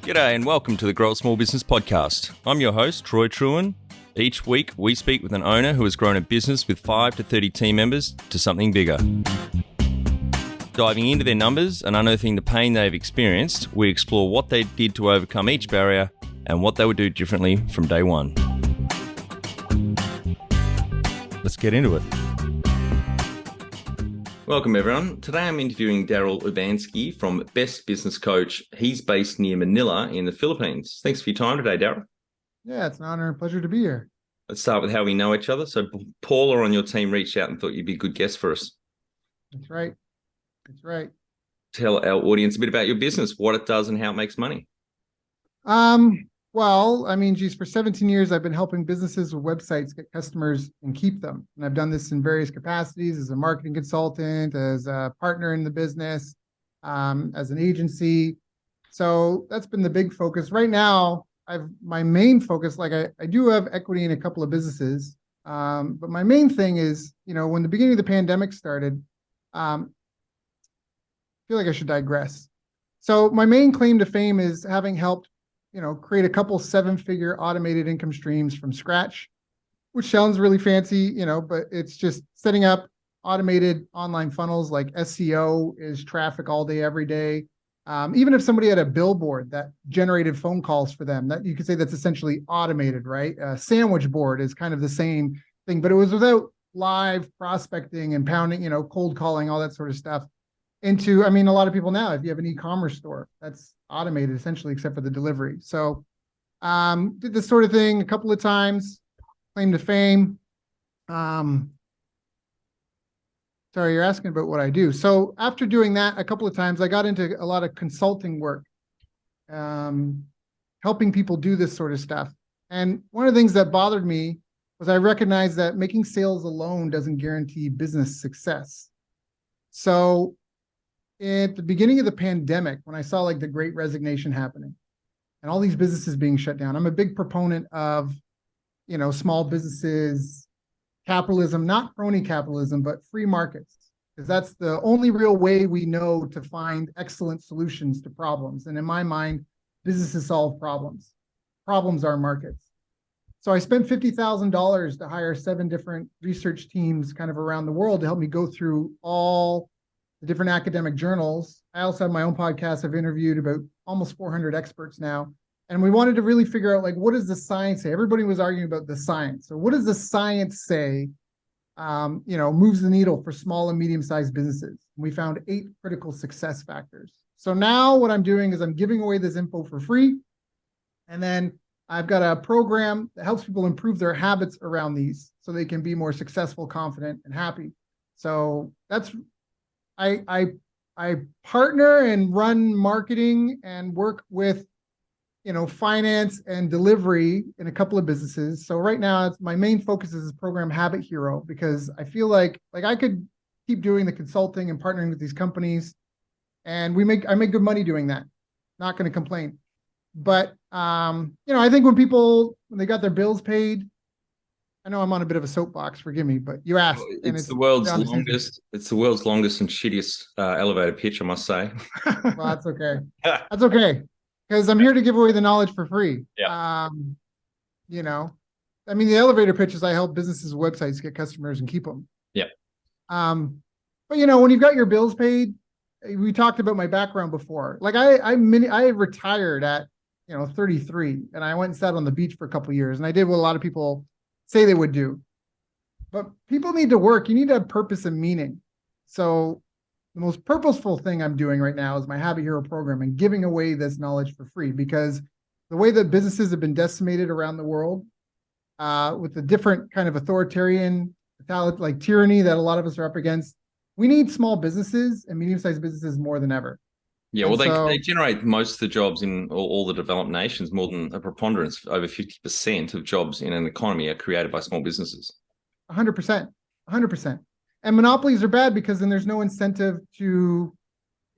G'day and welcome to the Grow a Small Business Podcast. I'm your host, Troy Truen. Each week, we speak with an owner who has grown a business with 5 to 30 team members to something bigger. Diving into their numbers and unearthing the pain they've experienced, we explore what they did to overcome each barrier and what they would do differently from day one. Let's get into it. Welcome, everyone. Today I'm interviewing Daryl Urbanski from Best Business Coach. He's based near Manila in the Philippines. Thanks for your time today, Daryl. Yeah, it's an honor and pleasure to be here. Let's start with how we know each other. So Paula on your team reached out and thought you'd be a good guest for us. That's right. Tell our audience a bit about your business, what it does and how it makes money. For 17 years, I've been helping businesses with websites get customers and keep them. And I've done this in various capacities as a marketing consultant, as a partner in the business, as an agency. So that's been the big focus. Right now, my main focus, I do have equity in a couple of businesses. But my main thing is, when the beginning of the pandemic started, I feel like I should digress. So my main claim to fame is having helped create a couple 7-figure automated income streams from scratch, which sounds really fancy, but it's just setting up automated online funnels. Like SEO is traffic all day, every day. Even if somebody had a billboard that generated phone calls for them, that you could say that's essentially automated, right? A sandwich board is kind of the same thing, but it was without live prospecting and pounding, cold calling, all that sort of stuff. A lot of people now, if you have an e-commerce store, that's automated essentially, except for the delivery. So did this sort of thing a couple of times, claim to fame. Sorry, you're asking about what I do. So after doing that a couple of times, I got into a lot of consulting work, helping people do this sort of stuff. And one of the things that bothered me was I recognized that making sales alone doesn't guarantee business success. So at the beginning of the pandemic, when I saw the Great Resignation happening and all these businesses being shut down, I'm a big proponent of, small businesses, capitalism, not crony capitalism, but free markets, because that's the only real way we know to find excellent solutions to problems. And in my mind, businesses solve problems. Problems are markets. So I spent $50,000 to hire 7 different research teams kind of around the world to help me go through all the different academic journals. I also have my own podcast. I've interviewed about almost 400 experts now. And we wanted to really figure out, what does the science say? Everybody was arguing about the science. So what does the science say, moves the needle for small and medium-sized businesses? We found 8 critical success factors. So now what I'm doing is I'm giving away this info for free. And then I've got a program that helps people improve their habits around these so they can be more successful, confident, and happy. So that's I partner and run marketing and work with, finance and delivery in a couple of businesses. So right now, my main focus is this program Habit Hero, because I feel like I could keep doing the consulting and partnering with these companies, and I make good money doing that. Not going to complain, but I think when they got their bills paid. I know I'm on a bit of a soapbox, forgive me, but you asked. It's the world's longest and shittiest elevator pitch, I must say. Well, that's okay. That's okay, because I'm here to give away the knowledge for free. Yeah. The elevator pitch is I help businesses' websites get customers and keep them. Yeah. But when you've got your bills paid, we talked about my background before. I retired at 33, and I went and sat on the beach for a couple of years, and I did what a lot of people say they would do. But people need to work. You need to have purpose and meaning. So the most purposeful thing I'm doing right now is my Habit Hero program and giving away this knowledge for free, because the way that businesses have been decimated around the world with the different kind of authoritarian tyranny that a lot of us are up against, we need small businesses and medium-sized businesses more than ever. Yeah, well, they generate most of the jobs in all the developed nations. More than a preponderance, over 50% of jobs in an economy are created by small businesses. 100%. And monopolies are bad, because then there's no incentive to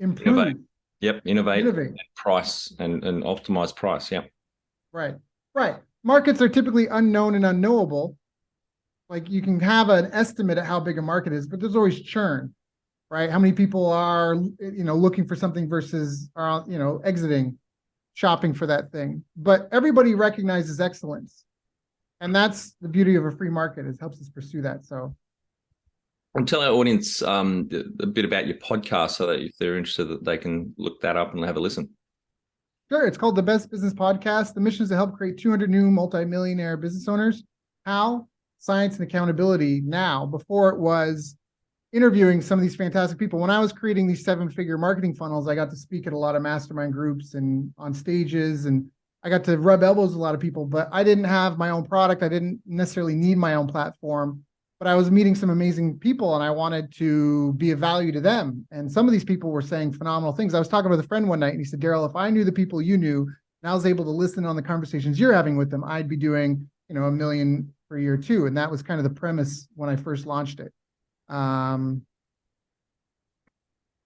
improve. Innovate. And price and optimize price. Yeah. Right. Markets are typically unknown and unknowable. You can have an estimate at how big a market is, but there's always churn. Right? How many people are, looking for something versus are, exiting. shopping for that thing. But everybody recognizes excellence. And that's the beauty of a free market, is helps us pursue that. So And tell our audience a bit about your podcast so that if they're interested, that they can look that up and have a listen. sure, it's called The Best Business Podcast. The mission is to help create 200 new multimillionaire business owners. How? Science and accountability now. Before it was interviewing some of these fantastic people. When I was creating these 7-figure marketing funnels, I got to speak at a lot of mastermind groups and on stages, and I got to rub elbows with a lot of people, but I didn't have my own product. I didn't necessarily need my own platform, but I was meeting some amazing people and I wanted to be of value to them. And some of these people were saying phenomenal things. I was talking with a friend one night and he said, Daryl, if I knew the people you knew and I was able to listen on the conversations you're having with them, I'd be doing, $1 million per year too. And that was kind of the premise when I first launched it.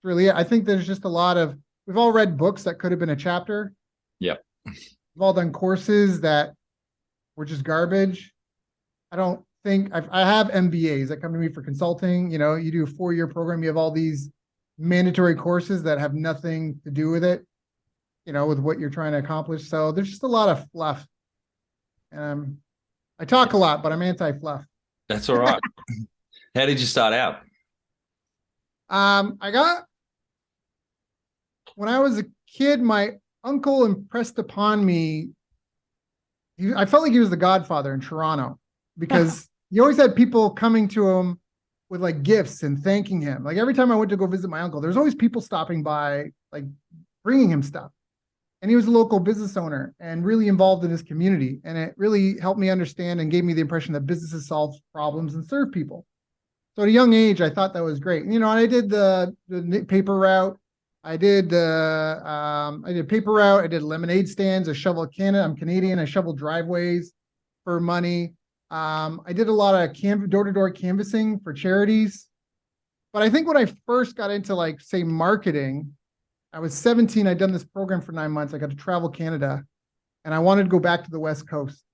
Really, I think there's just we've all read books that could have been a chapter. Yep. We've all done courses that were just garbage. I don't think I have MBAs that come to me for consulting. You do a 4-year program, you have all these mandatory courses that have nothing to do with it, with what you're trying to accomplish. So there's just a lot of fluff. I talk a lot, but I'm anti-fluff. That's all right. How did you start out? When I was a kid, my uncle impressed upon me, I felt like he was the godfather in Toronto, because he always had people coming to him with like gifts and thanking him. Like every time I went to go visit my uncle, there's always people stopping by, like bringing him stuff. And he was a local business owner and really involved in his community. And it really helped me understand and gave me the impression that businesses solve problems and serve people. So at a young age, I thought that was great. And I did the paper route. I did paper route. I did lemonade stands. I shoveled Canada. I'm Canadian. I shoveled driveways for money. I did a lot of door-to-door canvassing for charities. But I think when I first got into say marketing, I was 17. I'd done this program for 9 months. I got to travel Canada and I wanted to go back to the West Coast.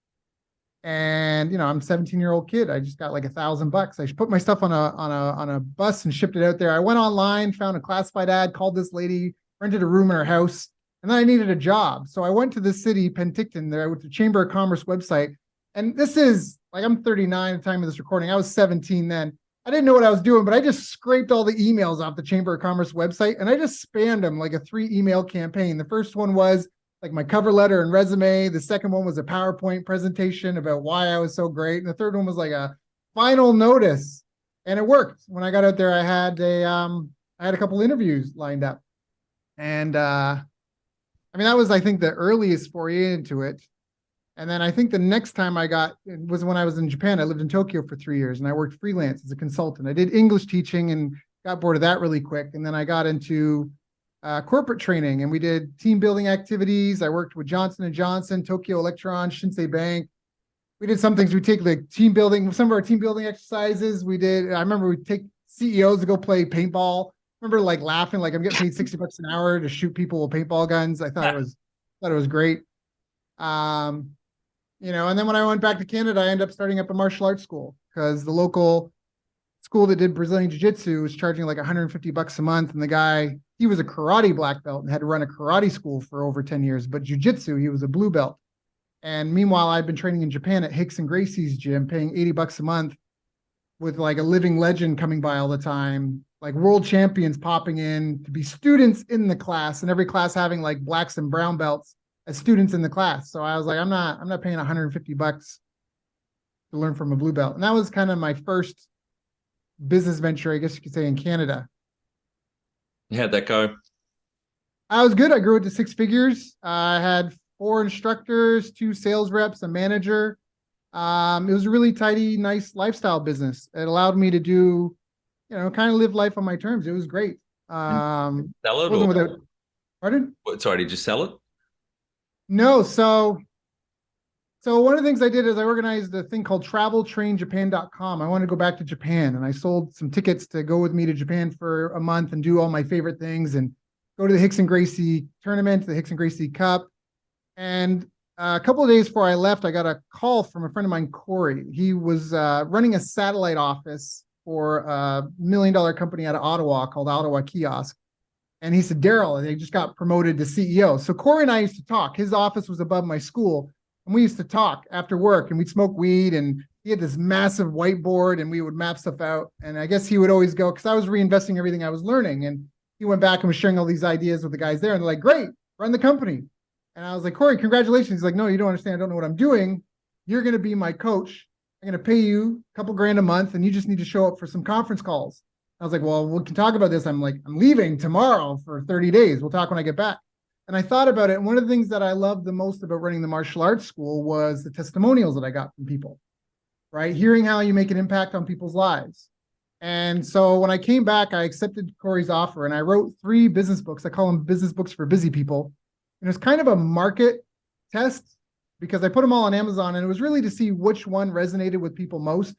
And, I'm a 17-year-old kid. I just got like $1,000. I put my stuff on a bus and shipped it out there. I went online, found a classified ad, called this lady, rented a room in her house, and then I needed a job. So I went to the city, Penticton, there with the Chamber of Commerce website. And this is I'm 39 at the time of this recording. I was 17 then. I didn't know what I was doing, but I just scraped all the emails off the Chamber of Commerce website and I just spammed them like a 3-email campaign. The first one was like my cover letter and resume. The second one was a PowerPoint presentation about why I was so great. And the third one was like a final notice. And it worked. When I got out there, I had a couple interviews lined up. And that was, I think, the earliest foray into it. And then I think the next time was when I was in Japan. I lived in Tokyo for 3 years and I worked freelance as a consultant. I did English teaching and got bored of that really quick. And then I got into corporate training and we did team building activities. I worked with Johnson & Johnson, Tokyo Electron, Shinsei Bank. We did some things. We take some of our team building exercises. I remember we'd take CEOs to go play paintball. I remember laughing, I'm getting paid $60 an hour to shoot people with paintball guns. I thought it was great. And then when I went back to Canada, I ended up starting up a martial arts school because the local school that did Brazilian Jiu-Jitsu was charging like $150 a month. And the guy, he was a karate black belt and had to run a karate school for over 10 years, but Jiu-Jitsu, he was a blue belt. And meanwhile, I'd been training in Japan at Hicks and Gracie's gym, paying $80 a month with like a living legend coming by all the time, like world champions popping in to be students in the class, and every class having like blacks and brown belts as students in the class. So I was like, I'm not paying $150 to learn from a blue belt. And that was kind of my first business venture, I guess you could say, in Canada. How'd that go? I was good. I grew it to 6 figures. I had 4 instructors, 2 sales reps, a manager. It was a really tidy, nice lifestyle business. It allowed me to do, kind of live life on my terms. It was great. Sell it? Wasn't without, pardon? Sorry, did you sell it? No. So one of the things I did is I organized a thing called traveltrainjapan.com. I wanted to go back to Japan and I sold some tickets to go with me to Japan for a month and do all my favorite things and go to the Hicks and Gracie tournament, the Hicks and Gracie Cup. And a couple of days before I left, I got a call from a friend of mine, Corey. He was running a satellite office for a $1 million company out of Ottawa called Ottawa Kiosk. And he said, Daryl, they just got promoted to CEO. So Corey and I used to talk. His office was above my school. And we used to talk after work, and we'd smoke weed, and he had this massive whiteboard, and we would map stuff out. And I guess he would always go, because I was reinvesting everything I was learning. And he went back and was sharing all these ideas with the guys there. And they're like, great, run the company. And I was like, Corey, congratulations. He's like, no, you don't understand. I don't know what I'm doing. You're going to be my coach. I'm going to pay you a couple grand a month, and you just need to show up for some conference calls. I was like, well, we can talk about this. I'm leaving tomorrow for 30 days. We'll talk when I get back. And I thought about it. And one of the things that I loved the most about running the martial arts school was the testimonials that I got from people, right? Hearing how you make an impact on people's lives. And so when I came back, I accepted Corey's offer, and I wrote 3 business books. I call them business books for busy people. And it was kind of a market test because I put them all on Amazon, and it was really to see which one resonated with people most.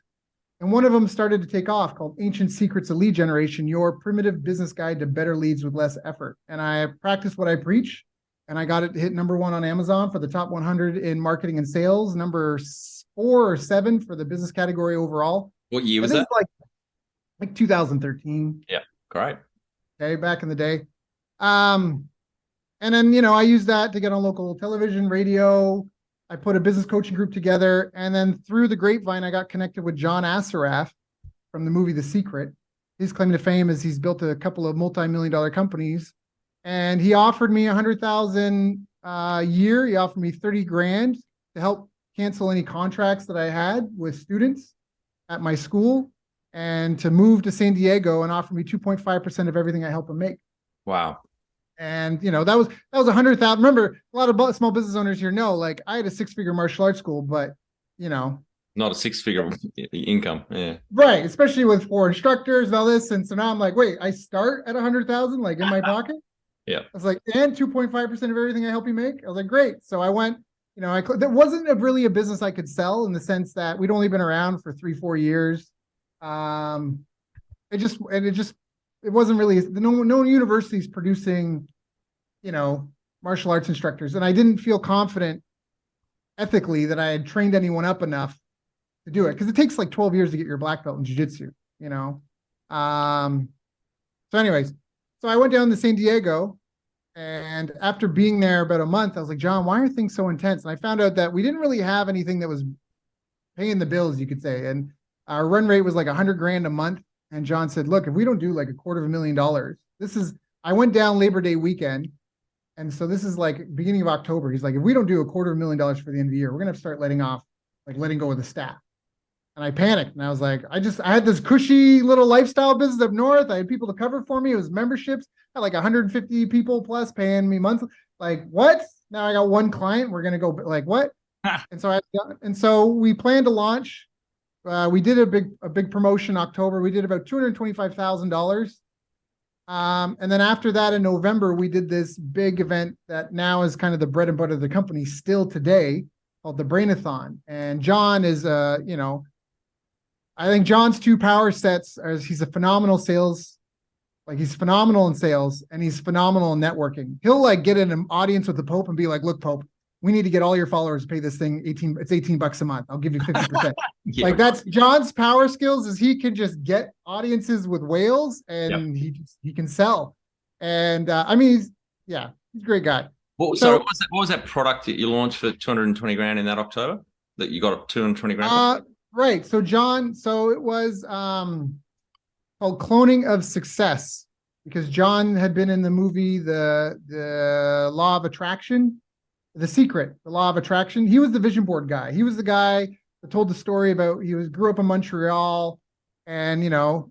And one of them started to take off, called Ancient Secrets of Lead Generation, Your Primitive Business Guide to Better Leads with Less Effort. And I practiced what I preach, and I got it to hit number 1 on Amazon for the top 100 in marketing and sales, number 4 or 7 for the business category overall. What year was that? Like 2013. Yeah, great. Okay, back in the day. And then, I used that to get on local television, radio. I put a business coaching group together, and then through the grapevine, I got connected with John Assaraf from the movie The Secret. His claim to fame is he's built a couple of multi-million-dollar companies, and he offered me $100,000 a year. He offered me 30 grand to help cancel any contracts that I had with students at my school, and to move to San Diego, and offer me 2.5% of everything I help him make. Wow. And that was 100,000. Remember, a lot of small business owners here know, like, I had a 6-figure martial arts school, but not a 6-figure income. Yeah. Right. Especially with 4 instructors and all this. And so now I'm like, wait, I start at 100,000, like, in my pocket. Yeah. I was like, and 2.5% of everything I help you make. I was like, great. So I went, there wasn't really a business I could sell, in the sense that we'd only been around for 3-4 years. It wasn't really, no universities producing, martial arts instructors. And I didn't feel confident ethically that I had trained anyone up enough to do it, because it takes like 12 years to get your black belt in jiu-jitsu, So anyways, so I went down to San Diego, and after being there about a month, I was like, John, why are things so intense? And I found out that we didn't really have anything that was paying the bills, you could say. And our run rate was like 100 grand a month. And John said, look, if we don't do like $250,000, I went down Labor Day weekend. And so this is like beginning of October. He's like, if we don't do $250,000 for the end of the year, we're going to have to start letting go of the staff. And I panicked, and I was like, I had this cushy little lifestyle business up north. I had people to cover for me. It was memberships. I had like 150 people plus paying me monthly. Like, what? Now I got 1 client. We're going to go, like, what? And so we planned to launch. We did a big promotion in October. We did about $225,000. And then after that, in November, we did this big event that now is kind of the bread and butter of the company still today, called the Brainathon. And John is, I think John's 2 power sets are, he's a phenomenal sales. Like, he's phenomenal in sales, and he's phenomenal in networking. He'll like get in an audience with the Pope and be like, look, Pope, we need to get all your followers to pay this thing it's $18 a month. I'll give you 50%. Yeah. Like, that's John's power skills, is he can just get audiences with whales, and he can sell. And he's a great guy. What was that product that you launched for 220 grand in that October, that you got 220 grand? Right. So it was called Cloning of Success, because John had been in the movie, the Law of Attraction. The Secret, the Law of Attraction. He was the vision board guy. He was the guy that told the story about, grew up in Montreal, and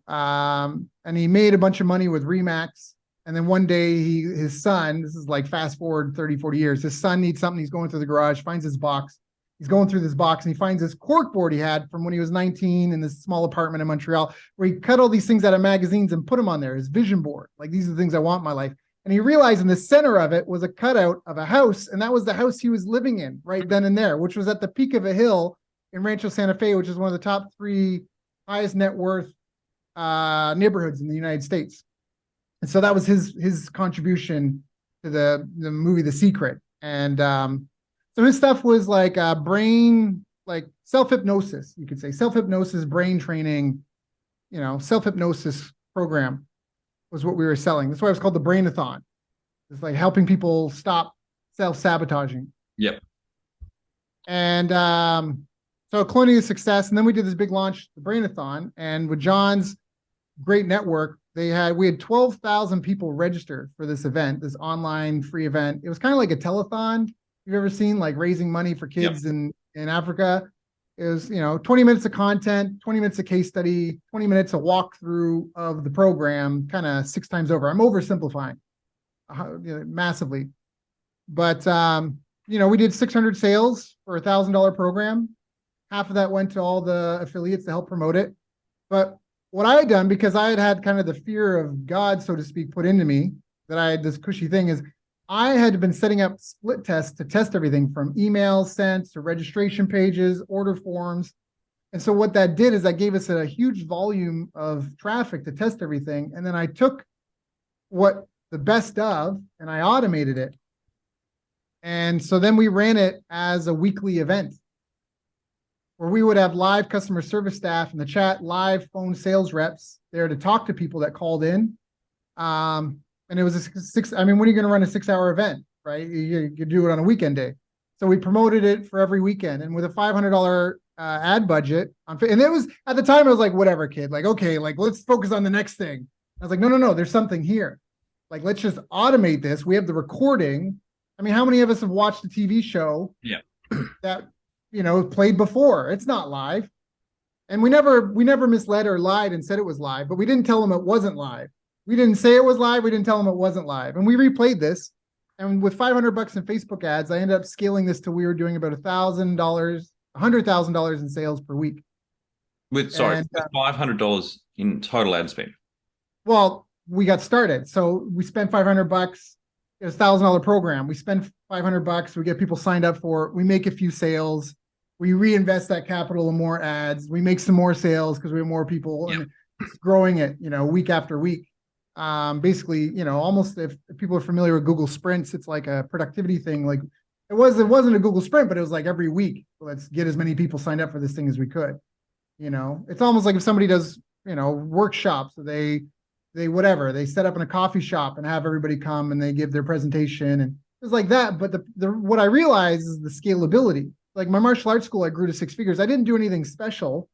and he made a bunch of money with Remax. And then one day his son, this is like fast forward 30, 40 years, his son needs something. He's going through the garage, finds his box. He's going through this box, and he finds this cork board he had from when he was 19 in this small apartment in Montreal, where he cut all these things out of magazines and put them on there, his vision board. Like, these are the things I want in my life. And he realized in the center of it was a cutout of a house, and that was the house he was living in right then and there, which was at the peak of a hill in Rancho Santa Fe, which is one of the top 3 highest net worth neighborhoods in the United States. And so that was his contribution to the movie The Secret. And so his stuff was like brain, like self-hypnosis, you could say, self-hypnosis, brain training, self-hypnosis program was what we were selling. That's why it was called the Brainathon. It's like helping people stop self-sabotaging. Yep. And so cloning is success. And then we did this big launch, the Brainathon. And with John's great network, we had 12,000 people register for this event, this online free event. It was kind of like a telethon you've ever seen, like raising money for kids in Africa. It was, 20 minutes of content, 20 minutes of case study, 20 minutes of walkthrough of the program, kind of 6 times over. I'm oversimplifying massively. But, we did 600 sales for a $1,000 program. Half of that went to all the affiliates to help promote it. But what I had done, because I had kind of the fear of God, so to speak, put into me, that I had this cushy thing, is I had been setting up split tests to test everything from emails sent to registration pages, order forms. And so what that did is that gave us a huge volume of traffic to test everything. And then I took what the best of and I automated it. And so then we ran it as a weekly event where we would have live customer service staff in the chat, live phone sales reps there to talk to people that called in. And it was when are you going to run a 6-hour event, right? You do it on a weekend day. So we promoted it for every weekend. And with a $500 ad budget, and it was, at the time, I was like, whatever, kid, like, okay, like, let's focus on the next thing. I was like, no, there's something here. Like, let's just automate this. We have the recording. I mean, how many of us have watched a TV show that, played before? It's not live. And we never misled or lied and said it was live, but we didn't tell them it wasn't live. We didn't say it was live. We didn't tell them it wasn't live. And we replayed this. And with $500 in Facebook ads, I ended up scaling this till we were doing about $100,000 in sales per week. With $500 in total ad spend. Well, we got started. So we spent $500. It was $1,000 program. We spend $500. We get people signed up for it. We make a few sales. We reinvest that capital in more ads. We make some more sales because we have more people, and it's growing it, week after week. Basically, almost if people are familiar with Google Sprints, it's like a productivity thing. Like it wasn't a Google Sprint, but it was like every week, let's get as many people signed up for this thing as we could. It's almost like if somebody does, workshops, they set up in a coffee shop and have everybody come and they give their presentation, and it's like that. But what I realized is the scalability. Like my martial arts school, I grew to 6 figures. I didn't do anything special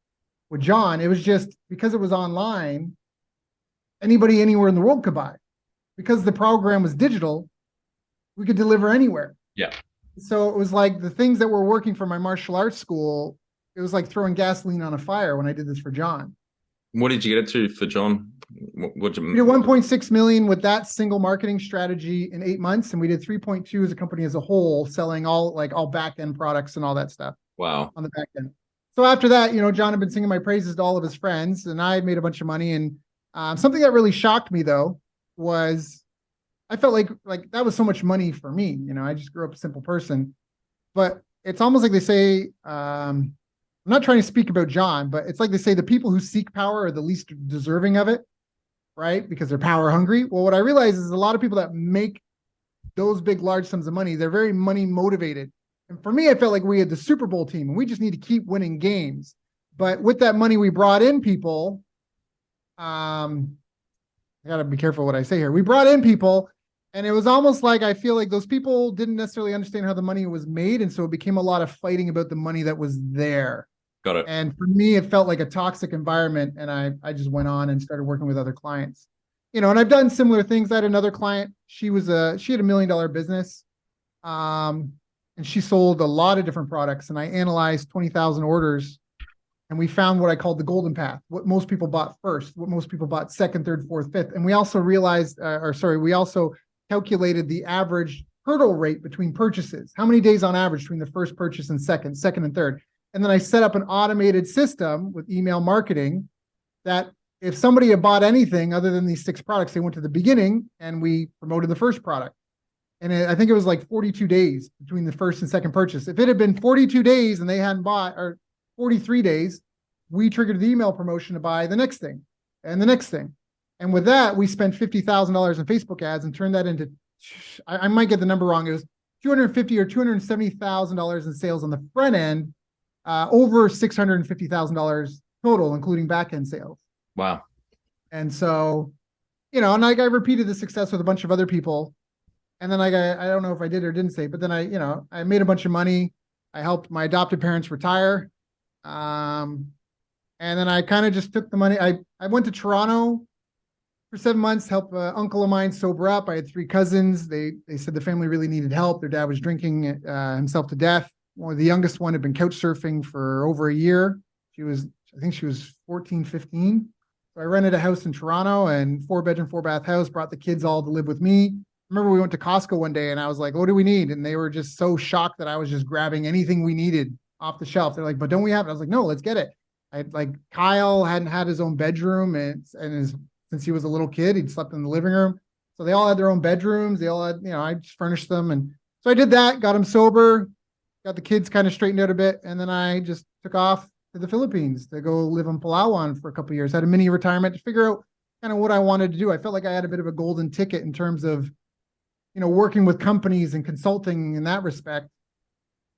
with John. It was just because it was online, anybody anywhere in the world could buy. Because the program was digital, we could deliver anywhere. Yeah. So it was like the things that were working for my martial arts school, it was like throwing gasoline on a fire when I did this for John. What did you get it to for John? We did 1.6 million with that single marketing strategy in 8 months, and we did 3.2 as a company as a whole, selling all back end products and all that stuff. Wow. On the back end. So after that, John had been singing my praises to all of his friends, and I had made a bunch of money. And something that really shocked me though was I felt like that was so much money for me. I just grew up a simple person, but it's almost like they say, I'm not trying to speak about John, but it's like they say the people who seek power are the least deserving of it, right? Because they're power hungry. Well, what I realize is a lot of people that make those big, large sums of money, they're very money motivated. And for me, I felt like we had the Super Bowl team and we just need to keep winning games. But with that money, we brought in people. I got to be careful what I say here. We brought in people, and it was almost like I feel like those people didn't necessarily understand how the money was made. And so it became a lot of fighting about the money that was there. Got it. And for me, it felt like a toxic environment. And I just went on and started working with other clients, and I've done similar things. I had another client. She had $1 million business. And she sold a lot of different products, and I analyzed 20,000 orders, and we found what I called the golden path, what most people bought first, what most people bought second, third, fourth, fifth. And we also realized, we also calculated the average hurdle rate between purchases. How many days on average between the first purchase and second and third? And then I set up an automated system with email marketing that if somebody had bought anything other than these 6 products, they went to the beginning and we promoted the first product. And I think it was like 42 days between the first and second purchase. If it had been 42 days and they hadn't bought, or 43 days, we triggered the email promotion to buy the next thing and the next thing. And with that, we spent $50,000 in Facebook ads and turned that into, I might get the number wrong, it was $250,000 or $270,000 in sales on the front end, over $650,000 total, including back end sales. Wow. And so and I repeated the success with a bunch of other people. And then I don't know if I did or didn't say, but then I made a bunch of money. I helped my adopted parents retire. And then I kind of just took the money. I went to Toronto for 7 months, helped an uncle of mine sober up. I had 3 cousins. They said the family really needed help. Their dad was drinking himself to death. The youngest one had been couch surfing for over a year. I think she was 14, 15. So I rented a house in Toronto, and 4-bedroom, 4-bath house, brought the kids all to live with me. I remember we went to Costco one day and I was like, what do we need? And they were just so shocked that I was just grabbing anything we needed off the shelf. They're like, but don't we have it? I was like, no, let's get it. Kyle hadn't had his own bedroom since he was a little kid, he'd slept in the living room. So they all had their own bedrooms. They all had, I just furnished them. And so I did that, got them sober, got the kids kind of straightened out a bit. And then I just took off to the Philippines to go live in Palawan for a couple of years, had a mini retirement to figure out kind of what I wanted to do. I felt like I had a bit of a golden ticket in terms of, working with companies and consulting in that respect,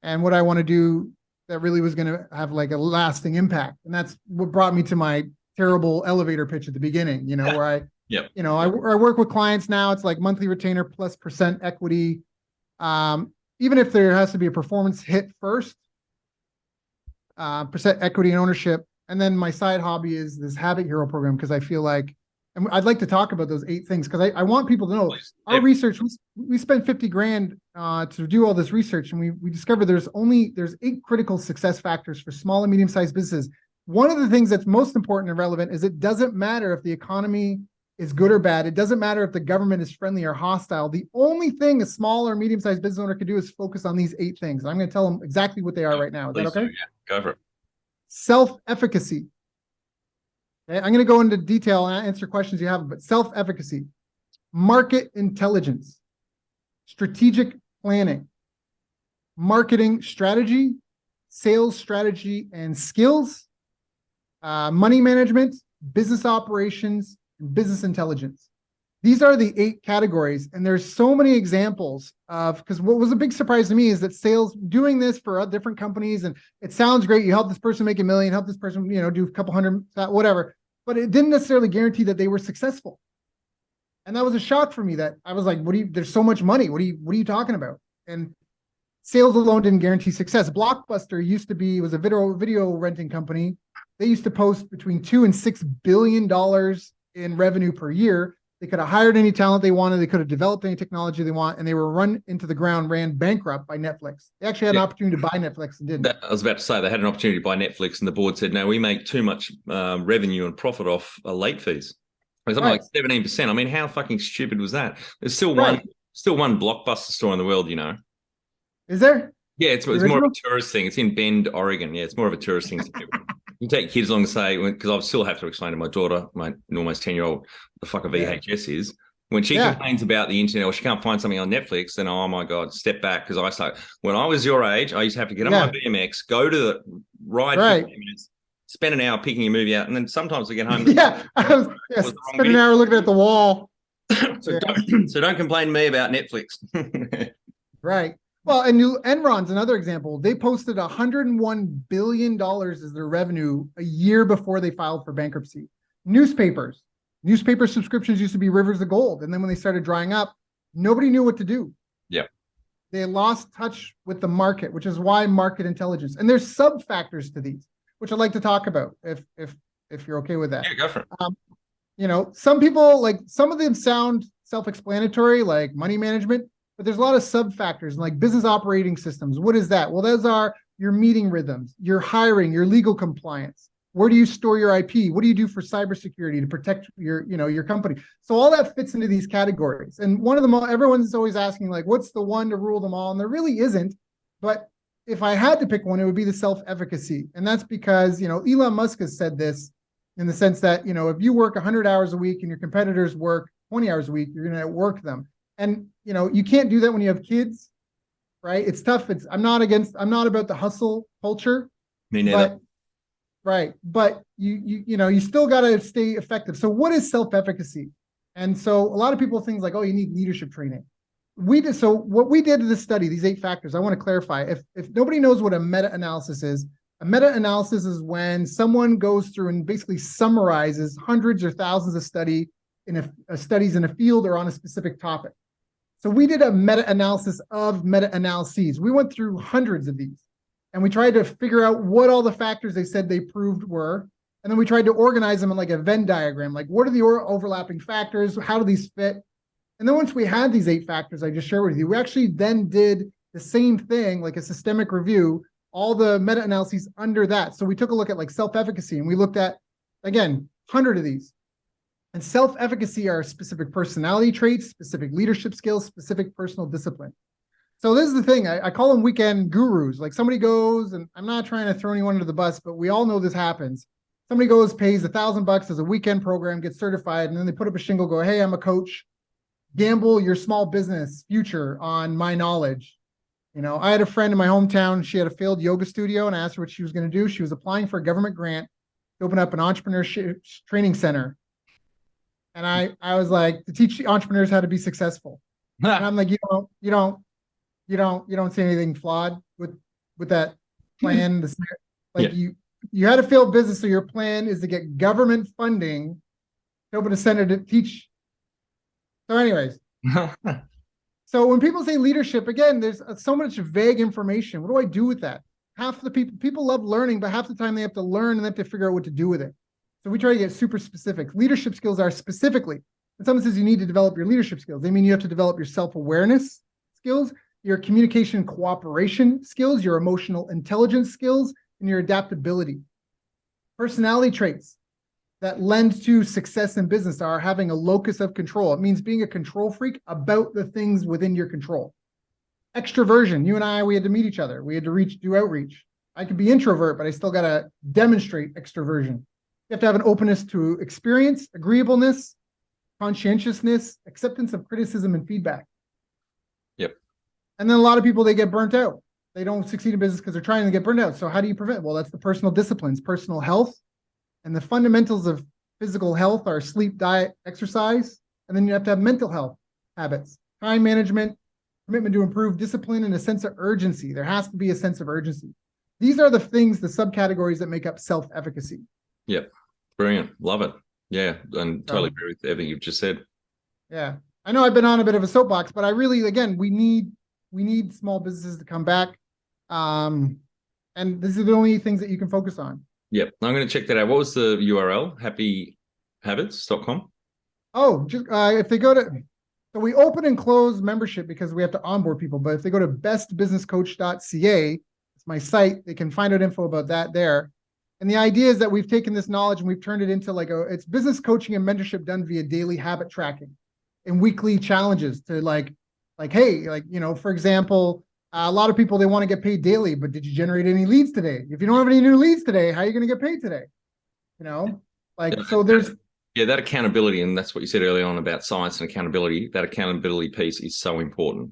and what I want to do that really was going to have like a lasting impact. And that's what brought me to my terrible elevator pitch at the beginning, where I work with clients now. It's like monthly retainer plus % equity. Even if there has to be a performance hit first, % equity and ownership. And then my side hobby is this Habit Hero program, because I feel like, and I'd like to talk about those 8 things, because I want people to know our research. We spent 50 grand to do all this research, and we discovered there's 8 critical success factors for small and medium-sized businesses. One of the things that's most important and relevant is it doesn't matter if the economy is good or bad. It doesn't matter if the government is friendly or hostile. The only thing a small or medium-sized business owner can do is focus on these 8 things. And I'm going to tell them exactly what they are right now. Is that okay? Go for it. Self-efficacy. Okay, I'm going to go into detail and answer questions you have, but self-efficacy, market intelligence, strategic planning, marketing strategy, sales strategy and skills, money management, business operations, and business intelligence. These are the 8 categories, and there's so many examples because what was a big surprise to me is that sales, doing this for different companies, and it sounds great. You help this person make $1 million, help this person, do a couple hundred, whatever, but it didn't necessarily guarantee that they were successful. And that was a shock for me, that I was like, there's so much money. What are you talking about? And sales alone didn't guarantee success. Blockbuster was a video renting company. They used to post between $2 and $6 billion in revenue per year. They could have hired any talent they wanted. They could have developed any technology they want, and they were run into the ground, ran bankrupt by Netflix. They actually had an opportunity to buy Netflix and didn't. I was about to say they had an opportunity to buy Netflix, and the board said, no, we make too much revenue and profit off late fees. Something like 17%. I mean, how fucking stupid was that? There's still one Blockbuster store in the world, Is there? Yeah, it's more of a tourist thing. It's in Bend, Oregon. Yeah, it's more of a tourist thing. You take kids along and say, because I still have to explain to my daughter, my almost 10-year-old, what the fuck a VHS is. When she complains about the internet or she can't find something on Netflix, then, oh my God, step back. Because when I was your age, I used to have to get on my BMX, go to the ride for 10 minutes, spend an hour picking a movie out, and then sometimes I get home. Spend an hour looking at the wall. So don't complain to me about Netflix. Right. Well, and Enron's another example. They posted $101 billion as their revenue a year before they filed for bankruptcy. Newspaper subscriptions used to be rivers of gold. And then when they started drying up, nobody knew what to do. Yeah. They lost touch with the market, which is why market intelligence. And there's sub factors to these, which I'd like to talk about if you're okay with that. Yeah, go for it. Some people, some of them sound self-explanatory, like money management. But there's a lot of sub-factors like business operating systems. What is that? Well, those are your meeting rhythms, your hiring, your legal compliance. Where do you store your IP? What do you do for cybersecurity to protect your company? So all that fits into these categories. And one of them, everyone's always asking, what's the one to rule them all? And there really isn't. But if I had to pick one, it would be the self-efficacy. And that's because, Elon Musk has said this in the sense that, if you work 100 hours a week and your competitors work 20 hours a week, you're going to outwork them. And, you can't do that when you have kids, right? It's tough. I'm not about the hustle culture. Me neither. But you still got to stay effective. So what is self-efficacy? And so a lot of people think you need leadership training. So what we did in this study, these 8 factors, I want to clarify. If nobody knows what a meta-analysis is, a meta-analysis is when someone goes through and basically summarizes hundreds or thousands of study in studies in a field or on a specific topic. So we did a meta-analysis of meta-analyses. We went through hundreds of these, and we tried to figure out what all the factors they said they proved were. And then we tried to organize them in like a Venn diagram. Like, what are the overlapping factors? How do these fit? And then once we had these 8 factors I just shared with you, we actually then did the same thing, like a systemic review, all the meta-analyses under that. So we took a look at like self-efficacy, and we looked at, again, 100 of these. And self-efficacy are specific personality traits, specific leadership skills, specific personal discipline. So this is the thing. I call them weekend gurus. Like, somebody goes, and I'm not trying to throw anyone under the bus, but we all know this happens. Somebody goes, pays $1,000 as a weekend program, gets certified, and then they put up a shingle, go, hey, I'm a coach. Gamble your small business future on my knowledge. You know, I had a friend in my hometown. She had a failed yoga studio, and I asked her what she was going to do. She was applying for a government grant to open up an entrepreneurship training center. And I was like, to teach entrepreneurs how to be successful. And I'm like, you don't see anything flawed with that plan. Like, you had a failed business, so your plan is to get government funding to open a center to teach. So anyways, so when people say leadership, again, there's so much vague information. What do I do with that? Half the people love learning, but half the time they have to learn and they have to figure out what to do with it. So we try to get super specific. Leadership skills are specifically, when someone says you need to develop your leadership skills, they mean you have to develop your self-awareness skills, your communication cooperation skills, your emotional intelligence skills, and your adaptability. Personality traits that lend to success in business are having a locus of control. It means being a control freak about the things within your control. Extroversion. You and I, we had to meet each other. We had to do outreach. I could be introvert, but I still got to demonstrate extroversion. You have to have an openness to experience, agreeableness, conscientiousness, acceptance of criticism and feedback. Yep. And then a lot of people, they get burnt out. They don't succeed in business because they're trying to get burnt out. So how do you prevent? Well, that's the personal disciplines, personal health. And the fundamentals of physical health are sleep, diet, exercise. And then you have to have mental health habits, time management, commitment to improve discipline, and a sense of urgency. There has to be a sense of urgency. These are the things, the subcategories that make up self-efficacy. Yep. Brilliant. Love it. Yeah. And totally agree with everything you've just said. Yeah. I know I've been on a bit of a soapbox, but I really, again, we need small businesses to come back. And these are the only things that you can focus on. Yep. I'm going to check that out. What was the URL? happyhabits.com? Oh, just if they go to, so we open and close membership because we have to onboard people. But if they go to bestbusinesscoach.ca, it's my site, they can find out info about that there. And the idea is that we've taken this knowledge and we've turned it into it's business coaching and mentorship done via daily habit tracking and weekly challenges to hey, for example, a lot of people, they want to get paid daily, but did you generate any leads today? If you don't have any new leads today, how are you going to get paid today? So there's... Yeah, that accountability, and that's what you said earlier on about science and accountability. That accountability piece is so important.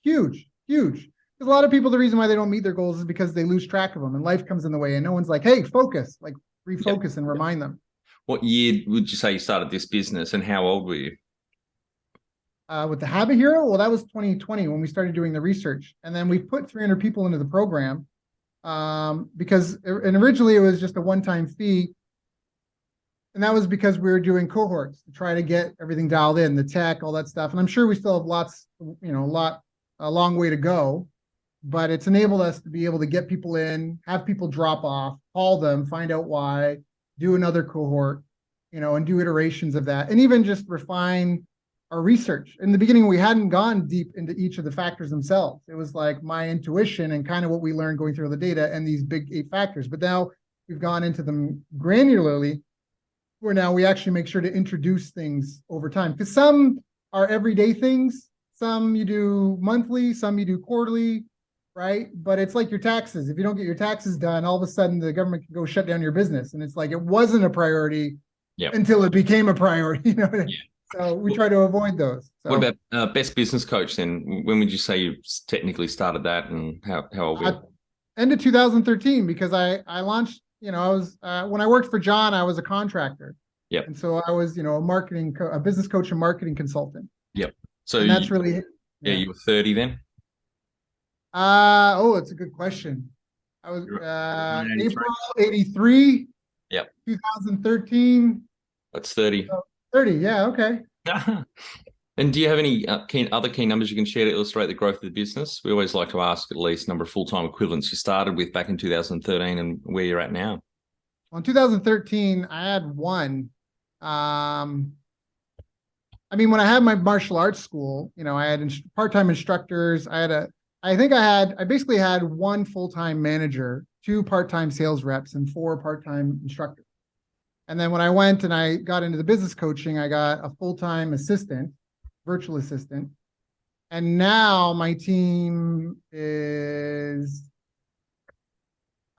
Huge. Because a lot of people, the reason why they don't meet their goals is because they lose track of them and life comes in the way and no one's like, hey, focus, refocus and remind them. What year would you say you started this business and how old were you? With the Habit Hero, well, that was 2020 when we started doing the research. And then we put 300 people into the program because originally it was just a one-time fee. And that was because we were doing cohorts to try to get everything dialed in, the tech, all that stuff. And I'm sure we still have a long way to go, but it's enabled us to be able to get people in, have people drop off, call them, find out why, do another cohort, and do iterations of that. And even just refine our research. In the beginning, we hadn't gone deep into each of the factors themselves. It was like my intuition and kind of what we learned going through the data and these big 8 factors. But now we've gone into them granularly, where now we actually make sure to introduce things over time. Because some are everyday things, some you do monthly, some you do quarterly, right? But it's like your taxes. If you don't get your taxes done, all of a sudden the government can go shut down your business. And it's like it wasn't a priority until it became a priority. So we try to avoid those. So, what about Best Business Coach then? When would you say you technically started that and how old were you? End of 2013, because I launched, I was, when I worked for John, I was a contractor. Yep. And so I was, a business coach and marketing consultant. Yep. So that's really, you were 30 then? It's a good question. I was April 83. Yep. 2013. That's 30. 30. Yeah. Okay. And do you have any other key numbers you can share to illustrate the growth of the business? We always like to ask at least number of full-time equivalents you started with back in 2013 and where you're at now. Well, in 2013, I had one. I mean, when I had my martial arts school, I had part-time instructors. I basically had one full-time manager, two part-time sales reps, and four part-time instructors. And then when I went and I got into the business coaching, I got a full-time assistant, virtual assistant. And now my team is,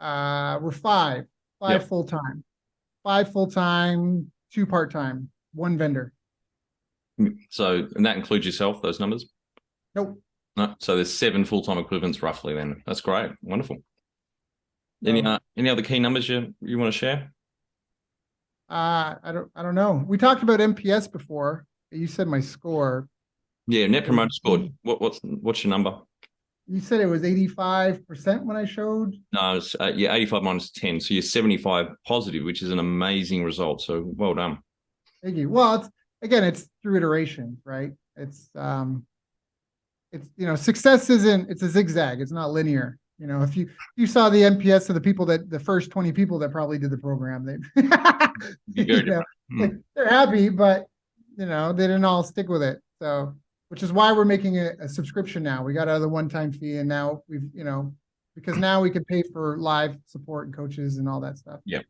we're five Yep. full-time, two part-time, one vendor. So, and that includes yourself, those numbers? Nope. No. So there's 7 full-time equivalents roughly then. That's great. Wonderful. Any other key numbers you want to share? I don't know. We talked about NPS before. You said my score. Yeah, net promoter score. What's your number? You said it was 85% when I showed. No, it's 85 minus 10. So you're 75 positive, which is an amazing result. So well done. Thank you. Well, it's through iteration, right? It's success it's a zigzag. It's not linear. If you saw the NPS of the first 20 people that probably did the program, they're happy, but they didn't all stick with it. So, which is why we're making a subscription now. We got out of the one-time fee, and now because now we can pay for live support and coaches and all that stuff. Yeah.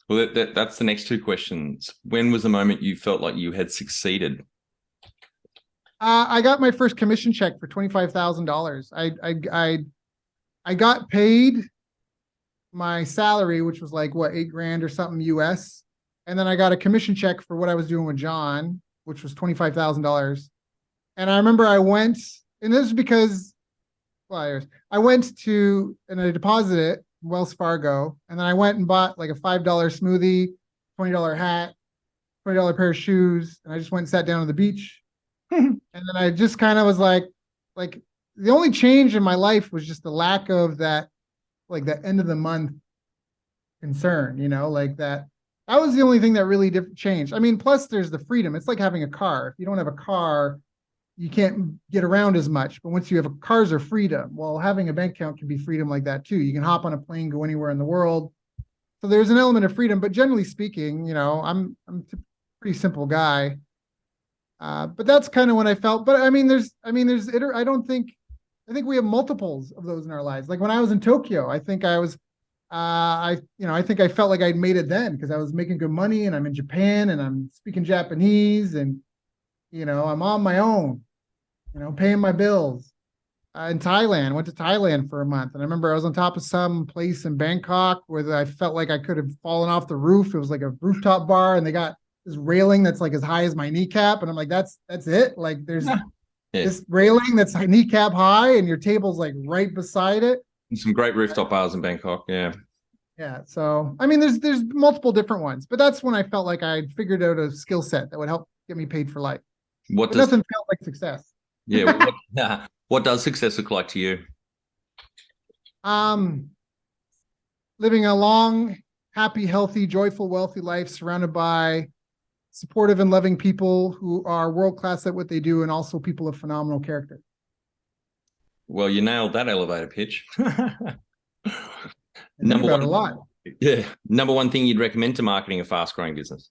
Well, that's the next two questions. When was the moment you felt like you had succeeded? I got my first commission check for $25,000. I got paid my salary, which was like $8,000 or something US, and then I got a commission check for what I was doing with John, which was $25,000. And I remember I went, and this is because I went to and I deposited it in Wells Fargo, and then I went and bought like a $5 smoothie, $20 hat, $20 pair of shoes, and I just went and sat down on the beach. And then I just kind of was like the only change in my life was just the lack of that, like that end of the month concern, like that. That was the only thing that really changed. I mean, plus there's the freedom. It's like having a car. If you don't have a car, you can't get around as much. But once you have cars are freedom. Well, having a bank account can be freedom like that too. You can hop on a plane, go anywhere in the world. So there's an element of freedom. But generally speaking, I'm a pretty simple guy. But that's kind of when I felt. But I think we have multiples of those in our lives. Like when I was in Tokyo, I think I was, I think I felt like I'd made it then because I was making good money, and I'm in Japan and I'm speaking Japanese, and I'm on my own, paying my bills. In Thailand, went to Thailand for a month, and I remember I was on top of some place in Bangkok where I felt like I could have fallen off the roof. It was like a rooftop bar, and they got this railing that's like as high as my kneecap, and I'm like, that's it. Like there's this railing that's kneecap high, and your table's like right beside it. And some great rooftop bars in Bangkok. Yeah. Yeah. So I mean, there's multiple different ones, but that's when I felt like I'd figured out a skill set that would help get me paid for life. Nothing felt like success. Yeah. What does success look like to you? Living a long, happy, healthy, joyful, wealthy life surrounded by supportive and loving people who are world-class at what they do, and also people of phenomenal character. Well, you nailed that elevator pitch. Number one, a lot. Yeah. Number one thing you'd recommend to marketing a fast-growing business?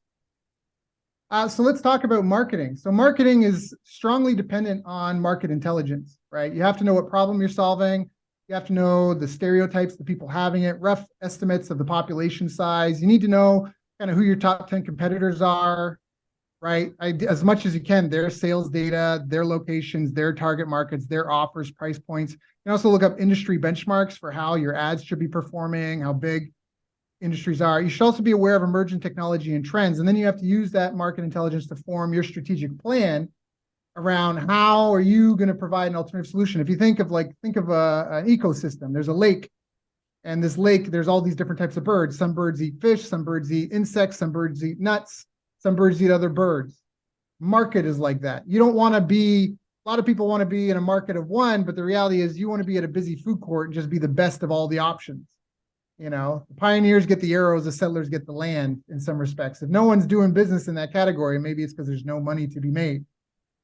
So let's talk about marketing. So marketing is strongly dependent on market intelligence, right? You have to know what problem you're solving. You have to know the stereotypes, the people having it, rough estimates of the population size. You need to know kind of who your top 10 competitors are, right? As much as you can, their sales data, their locations, their target markets, their offers, price points. You can also look up industry benchmarks for how your ads should be performing, how big industries are. You should also be aware of emerging technology and trends. And then you have to use that market intelligence to form your strategic plan around how are you going to provide an alternative solution. If you think of an ecosystem, there's a lake, and this lake, there's all these different types of birds. Some birds eat fish, some birds eat insects, some birds eat nuts, some birds eat other birds. Market is like that. You don't want to be, a lot of people want to be in a market of one, but the reality is you want to be at a busy food court and just be the best of all the options. The pioneers get the arrows, the settlers get the land in some respects. If no one's doing business in that category, maybe it's because there's no money to be made.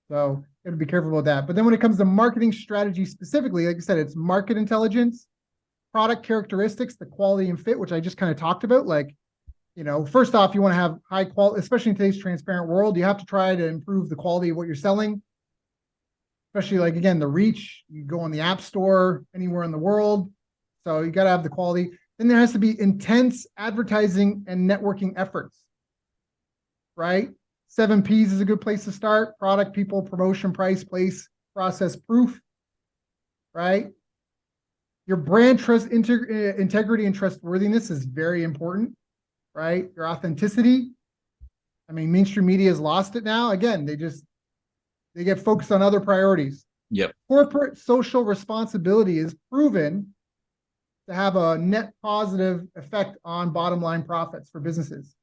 So you have to be careful about that. But then when it comes to marketing strategy specifically, like I said, it's market intelligence, product characteristics, the quality and fit, which I just kind of talked about. Like, first off, you want to have high quality, especially in today's transparent world, you have to try to improve the quality of what you're selling. Especially like, again, the reach, you go on the app store anywhere in the world. So you got to have the quality. Then there has to be intense advertising and networking efforts, right? 7 P's is a good place to start: product, people, promotion, price, place, process, proof, right? Your brand trust, integrity, and trustworthiness is very important, right? Your authenticity. I mean, mainstream media has lost it now. Again, they get focused on other priorities. Yep. Corporate social responsibility is proven to have a net positive effect on bottom line profits for businesses.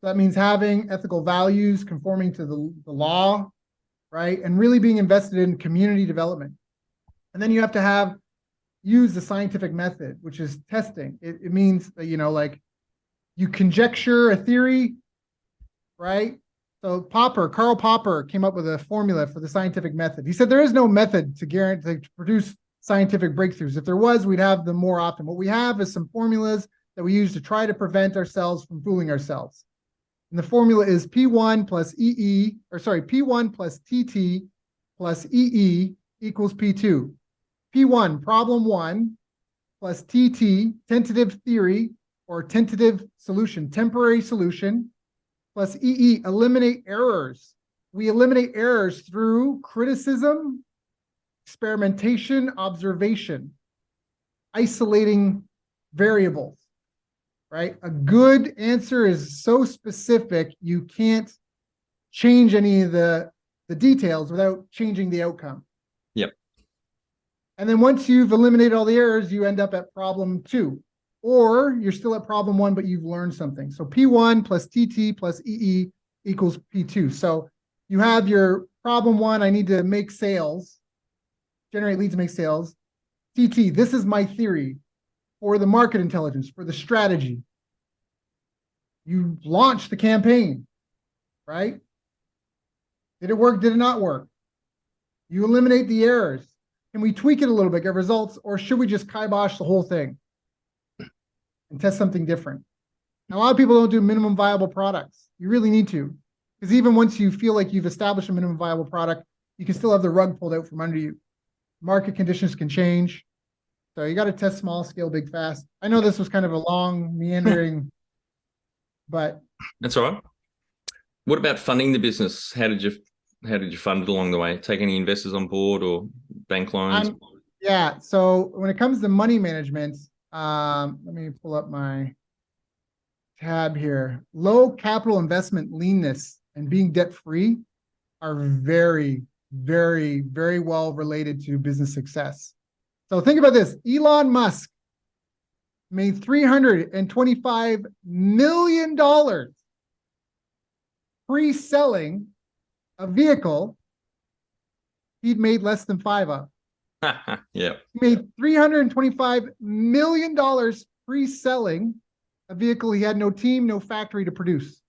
So that means having ethical values, conforming to the law, right? And really being invested in community development. And then you have to use the scientific method, which is testing. It means that, like you conjecture a theory, right? So Karl Popper came up with a formula for the scientific method. He said there is no method to produce scientific breakthroughs. If there was, we'd have them more often. What we have is some formulas that we use to try to prevent ourselves from fooling ourselves. And the formula is P1 plus P1 plus TT plus EE equals P2. P1, problem 1, plus TT, tentative theory or tentative solution, temporary solution, plus EE, eliminate errors. We eliminate errors through criticism, experimentation, observation, isolating variables, right? A good answer is so specific, you can't change any of the details without changing the outcome. Yep. And then once you've eliminated all the errors, you end up at problem 2. Or you're still at problem 1, but you've learned something. So P1 plus TT plus EE equals P2. So you have your problem 1, I need to make sales, generate leads, make sales. TT, this is my theory for the market intelligence, for the strategy. You launch the campaign, right? Did it work? Did it not work? You eliminate the errors. Can we tweak it a little bit, get results, or should we just kibosh the whole thing and test something different? Now, a lot of people don't do minimum viable products. You really need to, because even once you feel like you've established a minimum viable product, you can still have the rug pulled out from under you. Market conditions can change. So you got to test small, scale, big, fast. I know this was kind of a long, meandering, but that's all right. What about funding the business? How did you fund it along the way? Take any investors on board or bank loans? Yeah. So when it comes to money management, let me pull up my tab here. Low capital investment leanness and being debt free are very, very, very well related to business success. So think about this. Elon Musk made $325 million pre-selling a vehicle he'd made less than 5 of. Yeah. He made $325 million pre-selling a vehicle he had no team, no factory to produce.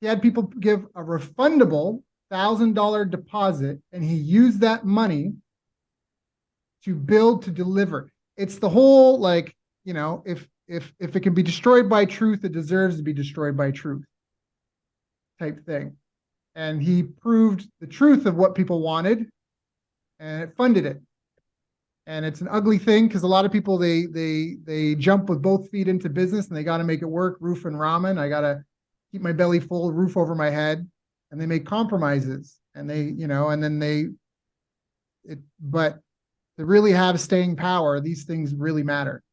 He had people give a refundable $1,000 deposit, and he used that money to build, to deliver. It's the whole, like, if it can be destroyed by truth, it deserves to be destroyed by truth type thing. And he proved the truth of what people wanted, and it funded it. And it's an ugly thing because a lot of people, they jump with both feet into business and they got to make it work. Roof and ramen. I got to keep my belly full, roof over my head, and they make compromises. And but to really have staying power, these things really matter.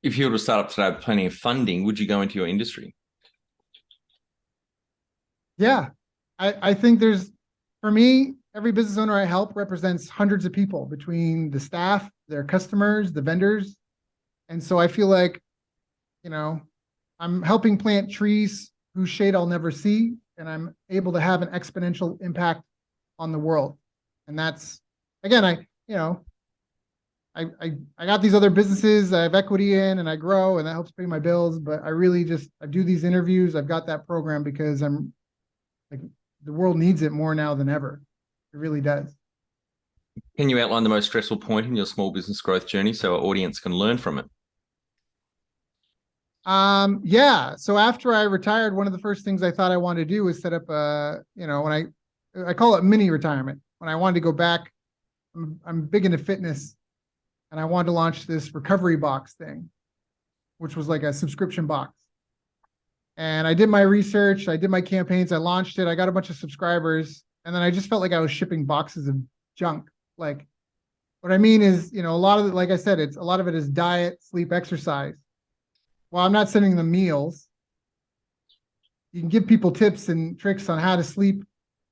If you were to start up today with plenty of funding, would you go into your industry? Yeah, I think for me, every business owner I help represents hundreds of people between the staff, their customers, the vendors. And so I feel like, I'm helping plant trees whose shade I'll never see, and I'm able to have an exponential impact on the world. And that's, again, I got these other businesses I have equity in and I grow and that helps pay my bills. But I do these interviews. I've got that program because I'm like, the world needs it more now than ever. It really does. Can you outline the most stressful point in your small business growth journey so our audience can learn from it? Yeah. So after I retired, one of the first things I thought I wanted to do was set up when I call it mini retirement. When I wanted to go back, I'm big into fitness and I wanted to launch this recovery box thing, which was like a subscription box. And I did my research, I did my campaigns, I launched it, I got a bunch of subscribers, and then I just felt like I was shipping boxes of junk. Like, what I mean is, a lot of it, like I said, a lot of it is diet, sleep, exercise. Well, I'm not sending them meals. You can give people tips and tricks on how to sleep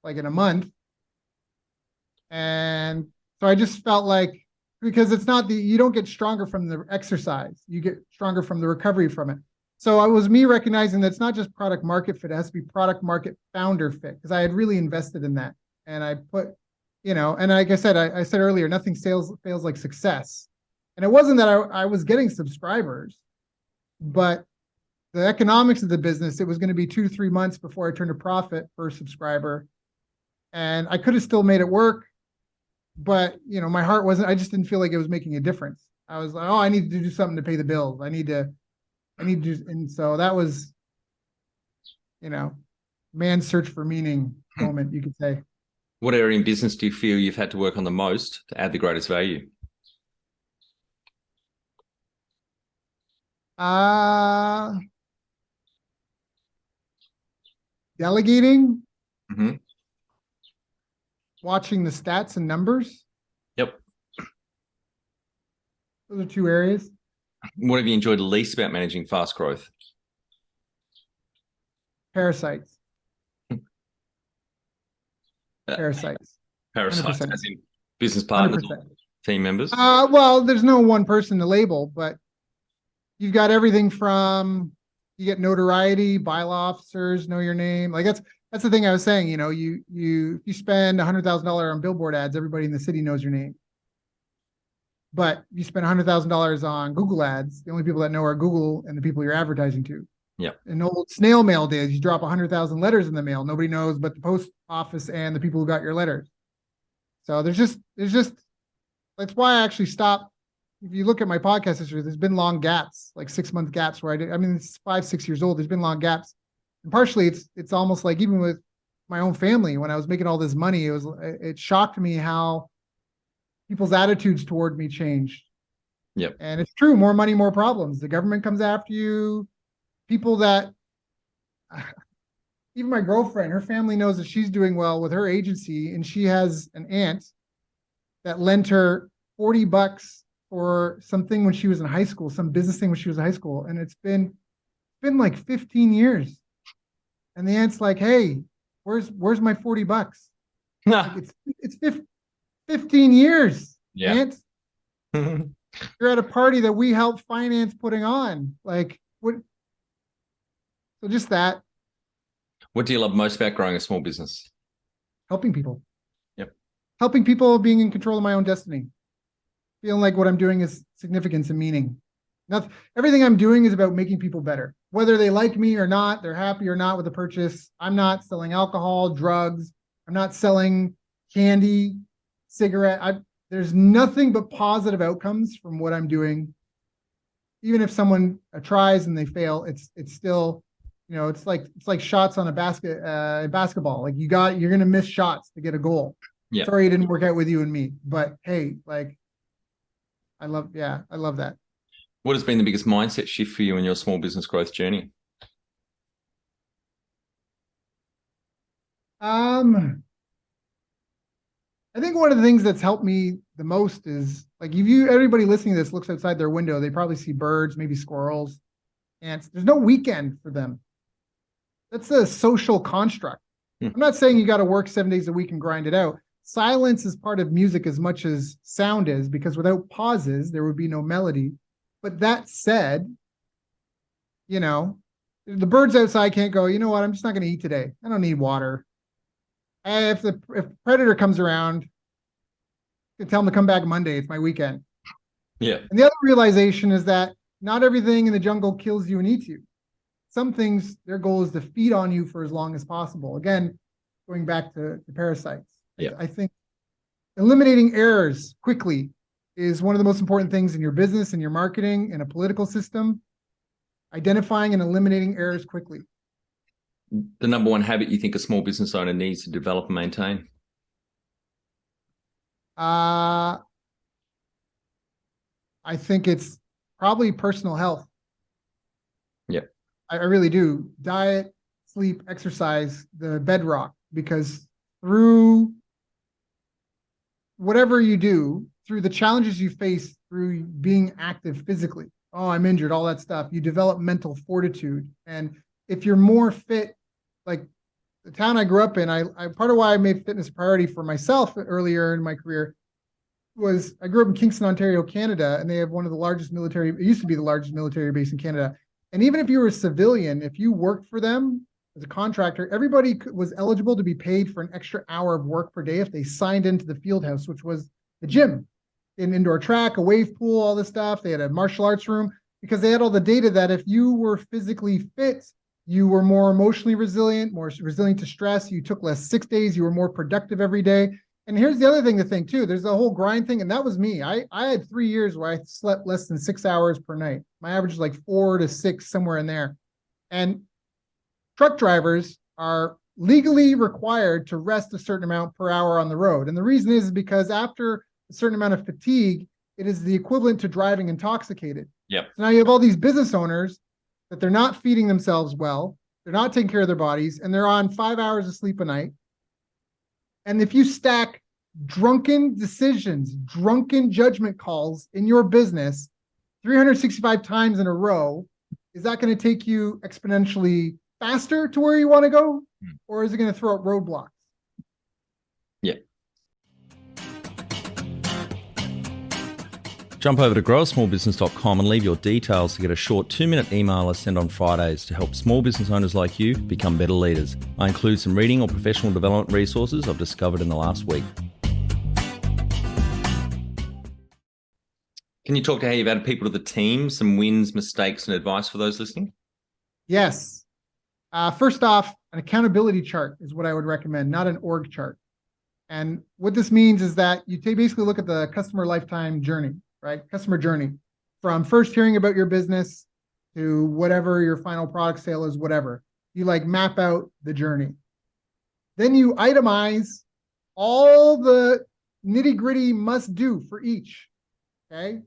like in a month. And so I just felt like, because you don't get stronger from the exercise, you get stronger from the recovery from it. So it was me recognizing that it's not just product market fit, it has to be product market founder fit, because I had really invested in that. And I put, and like I said, I said earlier, nothing fails like success. And it wasn't that I was getting subscribers, but the economics of the business, it was going to be 2 to 3 months before I turned a profit per subscriber. And I could have still made it work, but my heart wasn't, I just didn't feel like it was making a difference. I was like, oh, I need to do something to pay the bills. I need to do, and so that was, man's search for meaning moment, you could say. What area in business do you feel you've had to work on the most to add the greatest value? Delegating, Mm-hmm. watching the stats and numbers. Yep. Those are 2 areas. What have you enjoyed least about managing fast growth? Parasites. Parasites. Parasites, 100%. as in business partners, 100%. team members? Well, there's no one person to label, but you've got everything from, you get notoriety, bylaw officers know your name. Like that's the thing I was saying. If you spend $100,000 on billboard ads, everybody in the city knows your name. But you spend $100,000 on Google ads, the only people that know are Google and the people you're advertising to. Yeah. In old snail mail days, you drop 100,000 letters in the mail. Nobody knows but the post office and the people who got your letters. So there's just that's why I actually stopped. If you look at my podcast history, there's been long gaps, like 6-month gaps where it's 5-6 years old. There's been long gaps. And partially it's almost like, even with my own family, when I was making all this money, it shocked me how people's attitudes toward me changed. Yep. And it's true, more money, more problems. The government comes after you. People that, even my girlfriend, her family knows that she's doing well with her agency, and she has an aunt that lent her $40 for something when she was in high school, some business thing when she was in high school. And it's been like 15 years. And the aunt's like, hey, where's my $40? Like, it's 15 years. Yeah. Aunt, you're at a party that we helped finance putting on. Like, what? So just that. What do you love most about growing a small business? Helping people. Yep. Helping people, being in control of my own destiny. Feeling like what I'm doing is significance and meaning. Everything I'm doing is about making people better. Whether they like me or not, they're happy or not with the purchase. I'm not selling alcohol, drugs. I'm not selling candy, cigarette. There's nothing but positive outcomes from what I'm doing. Even if someone tries and they fail, it's still, it's like shots on a basketball. Like you're gonna miss shots to get a goal. Yeah. Sorry it didn't work out with you and me, but hey, like I love that. What has been the biggest mindset shift for you in your small business growth journey? I think one of the things that's helped me the most is, like, everybody listening to this looks outside their window, they probably see birds, maybe squirrels, ants. There's no weekend for them. That's a social construct. I'm not saying you got to work 7 days a week and grind it out. Silence is part of music as much as sound is, because without pauses, there would be no melody. But that said, the birds outside can't go, you know what, I'm just not going to eat today. I don't need water. If predator comes around, I can tell them to come back Monday. It's my weekend. Yeah. And the other realization is that not everything in the jungle kills you and eats you. Some things, their goal is to feed on you for as long as possible. Again, going back to the parasites. Yeah. I think eliminating errors quickly is one of the most important things in your business and your marketing and a political system. Identifying and eliminating errors quickly. The number one habit you think a small business owner needs to develop and maintain? I think it's probably personal health. Yeah. I really do. Diet, sleep, exercise, the bedrock, because through whatever you do, through the challenges you face through being active physically, oh, I'm injured, all that stuff, you develop mental fortitude. And if you're more fit, like the town I grew up in, I part of why I made fitness a priority for myself earlier in my career was I grew up in Kingston, Ontario, Canada, and they have one of the largest military, it used to be the largest military base in Canada. And even if you were a civilian, if you worked for them as a contractor, everybody was eligible to be paid for an extra hour of work per day if they signed into the field house, which was the gym, an indoor track, a wave pool, all this stuff. They had a martial arts room because they had all the data that if you were physically fit, you were more emotionally resilient, more resilient to stress. You took less sick days. You were more productive every day. And here's the other thing to think too. There's a whole grind thing, and that was me. I had 3 years where I slept less than 6 hours per night. My average is like 4 to 6, somewhere in there. And truck drivers are legally required to rest a certain amount per hour on the road. And the reason is because after a certain amount of fatigue, it is the equivalent to driving intoxicated. Yep. So now you have all these business owners that they're not feeding themselves well, they're not taking care of their bodies, and they're on 5 hours of sleep a night. And if you stack drunken decisions, drunken judgment calls in your business 365 times in a row, is that going to take you exponentially faster to where you want to go? Or is it going to throw up roadblocks? Yeah. Jump over to growasmallbusiness.com and leave your details to get a short 2-minute email I send on Fridays to help small business owners like you become better leaders. I include some reading or professional development resources I've discovered in the last week. Can you talk to how you've added people to the team, some wins, mistakes, and advice for those listening? Yes. First off, an accountability chart is what I would recommend, not an org chart. And what this means is that you basically look at the customer lifetime journey, right? Customer journey from first hearing about your business to whatever your final product sale is, whatever. You like map out the journey. Then you itemize all the nitty gritty must do for each. Okay.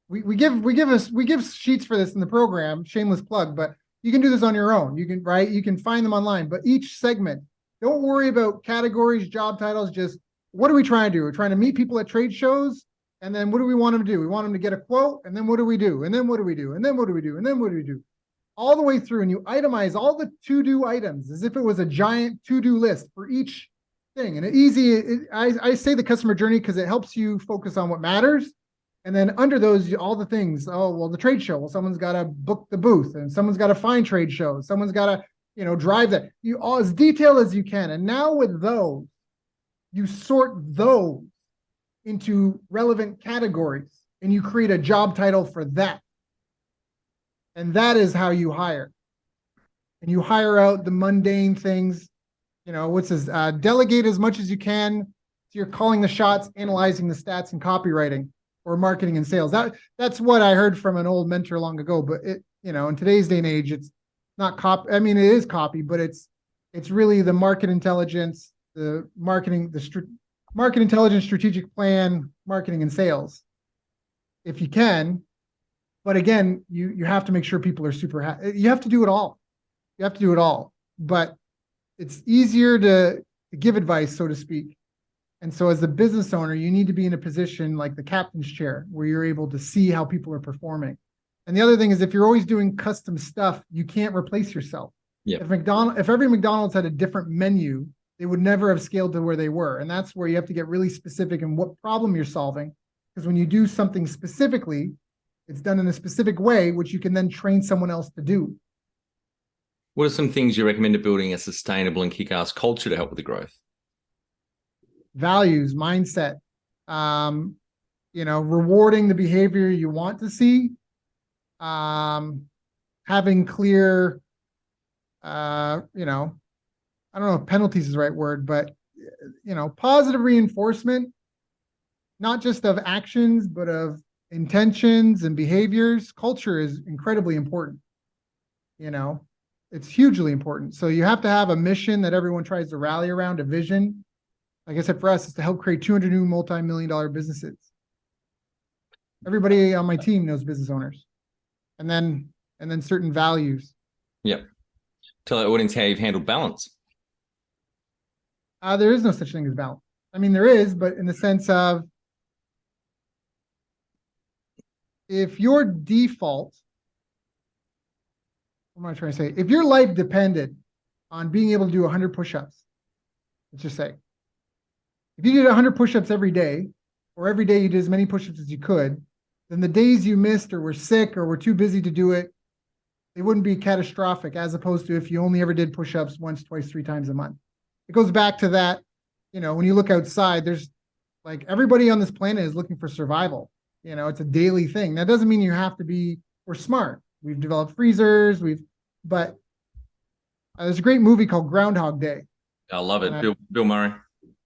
We give sheets for this in the program, shameless plug, but you can do this on your own. You can find them online, but each segment, don't worry about categories, job titles. Just what are we trying to do? We're trying to meet people at trade shows. And then what do we want them to do? We want them to get a quote. And then what do we do? And then what do we do? And then what do we do? And then what do we do? All the way through. And you itemize all the to-do items as if it was a giant to-do list for each thing. And I say the customer journey because it helps you focus on what matters. And then under those, all the things, oh, well, the trade show, well, someone's got to book the booth and someone's got to find trade shows. Someone's got to, drive that. You all as detailed as you can. And now with those, you sort those into relevant categories and you create a job title for that. And that is how you hire. And you hire out the mundane things, delegate as much as you can. So you're calling the shots, analyzing the stats and copywriting. Or marketing and sales. That's what I heard from an old mentor long ago. But in today's day and age, it's not copy. I mean, it is copy, but it's really the market intelligence, the marketing, market intelligence, strategic plan, marketing and sales. If you can, but again, you have to make sure people are super happy. You have to do it all. You have to do it all. But it's easier to give advice, so to speak. And so as a business owner, you need to be in a position like the captain's chair where you're able to see how people are performing. And the other thing is if you're always doing custom stuff, you can't replace yourself. Yeah. If every McDonald's had a different menu, they would never have scaled to where they were. And that's where you have to get really specific in what problem you're solving. Because when you do something specifically, it's done in a specific way, which you can then train someone else to do. What are some things you recommend to building a sustainable and kick-ass culture to help with the growth? Values, mindset, rewarding the behavior you want to see, having clear, I don't know if penalties is the right word, but positive reinforcement, not just of actions, but of intentions and behaviors. Culture is incredibly important. It's hugely important. So you have to have a mission that everyone tries to rally around, a vision. Like I said, for us, it's to help create 200 new multi-million-dollar businesses. Everybody on my team knows business owners, and then certain values. Yep. Tell our audience how you've handled balance. There is no such thing as balance. I mean, there is, but in the sense of if your default, what am I trying to say? If your life depended on being able to do 100 push-ups, let's just say, if you did 100 push-ups every day, or every day you did as many push-ups as you could, then the days you missed or were sick or were too busy to do it, they wouldn't be catastrophic, as opposed to if you only ever did push-ups once, twice, 3 times a month. It goes back to that, when you look outside, there's like everybody on this planet is looking for survival. It's a daily thing. That doesn't mean you have to be, we're smart. We've developed freezers, but there's a great movie called Groundhog Day. I love it. Bill Murray.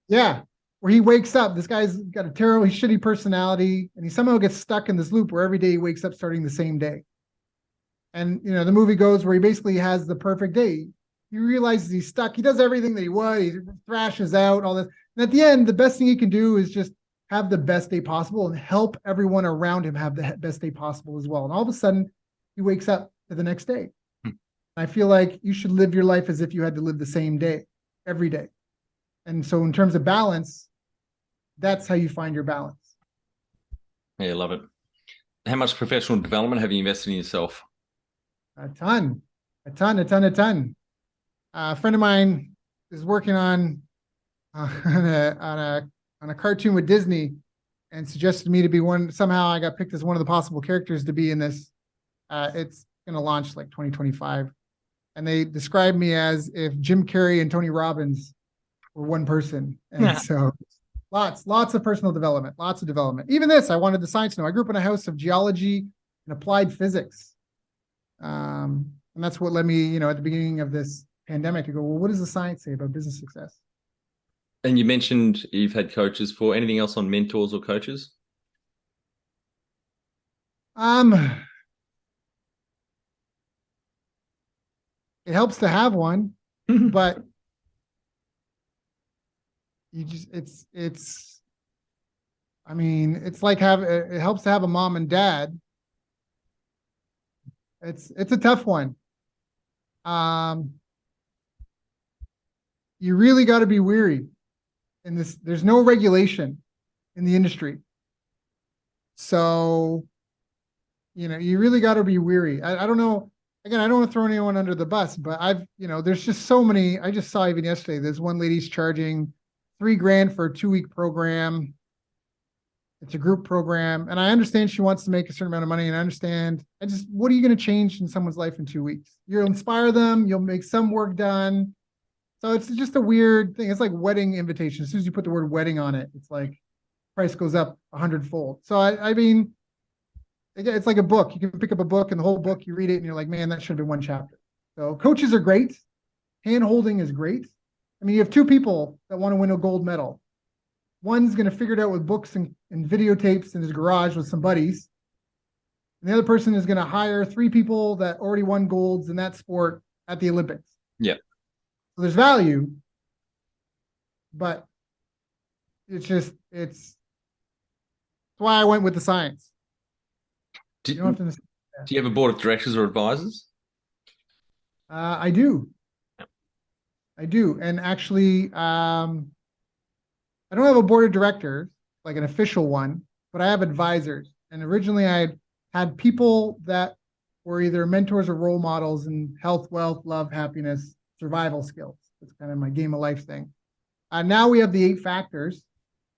Yeah. Where he wakes up, this guy's got a terribly shitty personality, and he somehow gets stuck in this loop where every day he wakes up starting the same day. And, the movie goes where he basically has the perfect day. He realizes he's stuck. He does everything that he was. He thrashes out, all this. And at the end, the best thing he can do is just have the best day possible and help everyone around him have the best day possible as well. And all of a sudden, he wakes up to the next day. I feel like you should live your life as if you had to live the same day, every day. And so in terms of balance, that's how you find your balance. Yeah, love it. How much professional development have you invested in yourself? A ton. A friend of mine is working on a cartoon with Disney and suggested me to be one. Somehow I got picked as one of the possible characters to be in this. It's going to launch like 2025. And they described me as if Jim Carrey and Tony Robbins were one person. And so lots of personal development, lots of development. Even this, I wanted the science to know. I grew up in a house of geology and applied physics. And that's what led me, at the beginning of this pandemic to go, well, what does the science say about business success? And you mentioned you've had coaches for anything else on mentors or coaches? It helps to have one, but it's like it helps to have a mom and dad. It's a tough one. You really got to be weary in this. There's no regulation in the industry. So, you really got to be weary. I don't know. Again, I don't want to throw anyone under the bus, but there's just so many. I just saw even yesterday, there's one lady's charging $3,000 for a 2-week program. It's a group program. And I understand she wants to make a certain amount of money. And what are you going to change in someone's life in 2 weeks? You'll inspire them. You'll make some work done. So it's just a weird thing. It's like wedding invitation. As soon as you put the word wedding on it, it's like price goes up 100-fold. So again, it's like a book. You can pick up a book and the whole book, you read it and you're like, man, that should have been one chapter. So coaches are great. Hand holding is great. I mean, you have 2 people that want to win a gold medal. One's going to figure it out with books and videotapes in his garage with some buddies. And the other person is going to hire 3 people that already won golds in that sport at the Olympics. Yeah. So there's value, but it's why I went with the science. Do you have a board of directors or advisors? I do. And actually, I don't have a board of directors, like an official one, but I have advisors. And originally I had people that were either mentors or role models in health, wealth, love, happiness, survival skills. That's kind of my game of life thing. Now we have the 8 factors,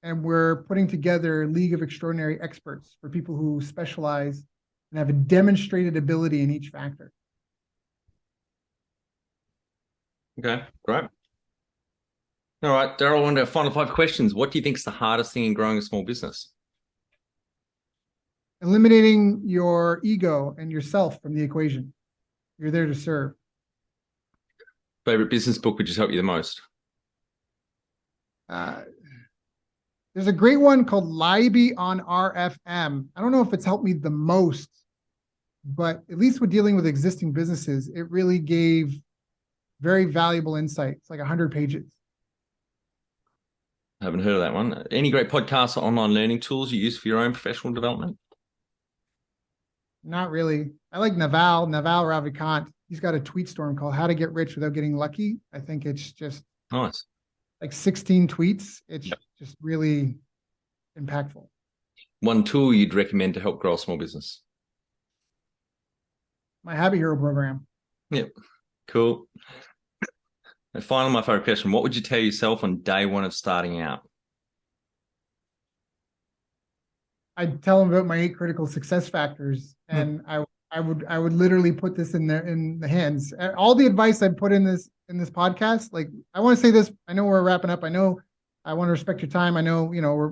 and we're putting together a league of extraordinary experts for people who specialize and have a demonstrated ability in each factor. Okay, great. All right, Daryl, on to our final 5 questions. What do you think is the hardest thing in growing a small business? eliminating your ego and yourself from the equation. You're there to serve. Favorite business book which has helped you the most? There's a great one called Libby on RFM. I don't know if it's helped me the most, but at least with dealing with existing businesses, it really gave very valuable insights, like 100 pages. I haven't heard of that one. Any great podcasts or online learning tools you use for your own professional development? Not really. I like Naval Ravikant. He's got a tweet storm called How to Get Rich Without Getting Lucky. I think it's just Nice. like 16 tweets. It's just really impactful. One tool you'd recommend to help grow a small business? My Habit Hero program. Yep. Cool. And finally, my favorite question, what would you tell yourself on day one of starting out? I'd tell them about my 8 critical success factors, and I would literally put this in the hands. All the advice I put in this podcast, like, I want to say this. I know we're wrapping up. I know I want to respect your time. I know,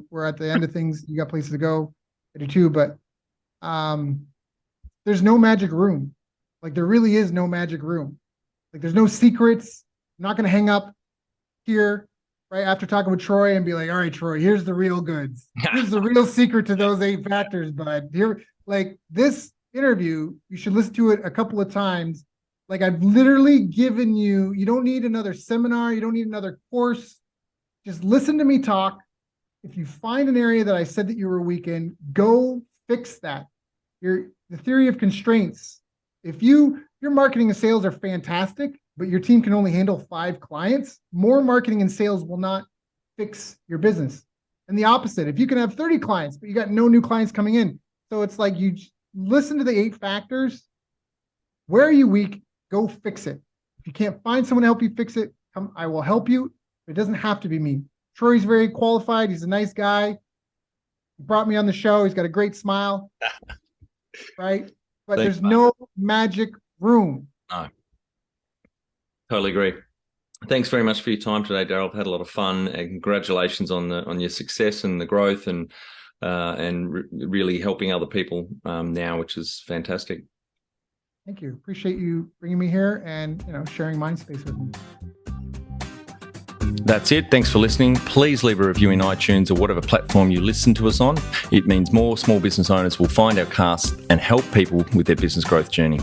we're at the end of things. You got places to go. I do too, but there's no magic room. Like, there really is no magic room. Like, there's no secrets. I'm not going to hang up here right after talking with Troy and be like, all right, Troy, here's the real goods. Here's the real secret to those 8 factors, bud. Here, like, this interview, you should listen to it a couple of times. Like, I've literally given you don't need another seminar. You don't need another course. Just listen to me talk. If you find an area that I said that you were weak in, go fix that. The theory of constraints. If your marketing and sales are fantastic, but your team can only handle 5 clients, more marketing and sales will not fix your business. And the opposite, if you can have 30 clients, but you got no new clients coming in. So it's like, you listen to the 8 factors. Where are you weak? Go fix it. If you can't find someone to help you fix it, come, I will help you. It doesn't have to be me. Troy's very qualified. He's a nice guy. He brought me on the show. He's got a great smile. Right? But there's no magic room. No. Totally agree. Thanks very much for your time today, Daryl. I've had a lot of fun, and congratulations on your success and the growth, and really helping other people now, which is fantastic. Thank you. Appreciate you bringing me here and sharing mind space with me. That's it. Thanks for listening. Please leave a review in iTunes or whatever platform you listen to us on. It means more small business owners will find our cast and help people with their business growth journey.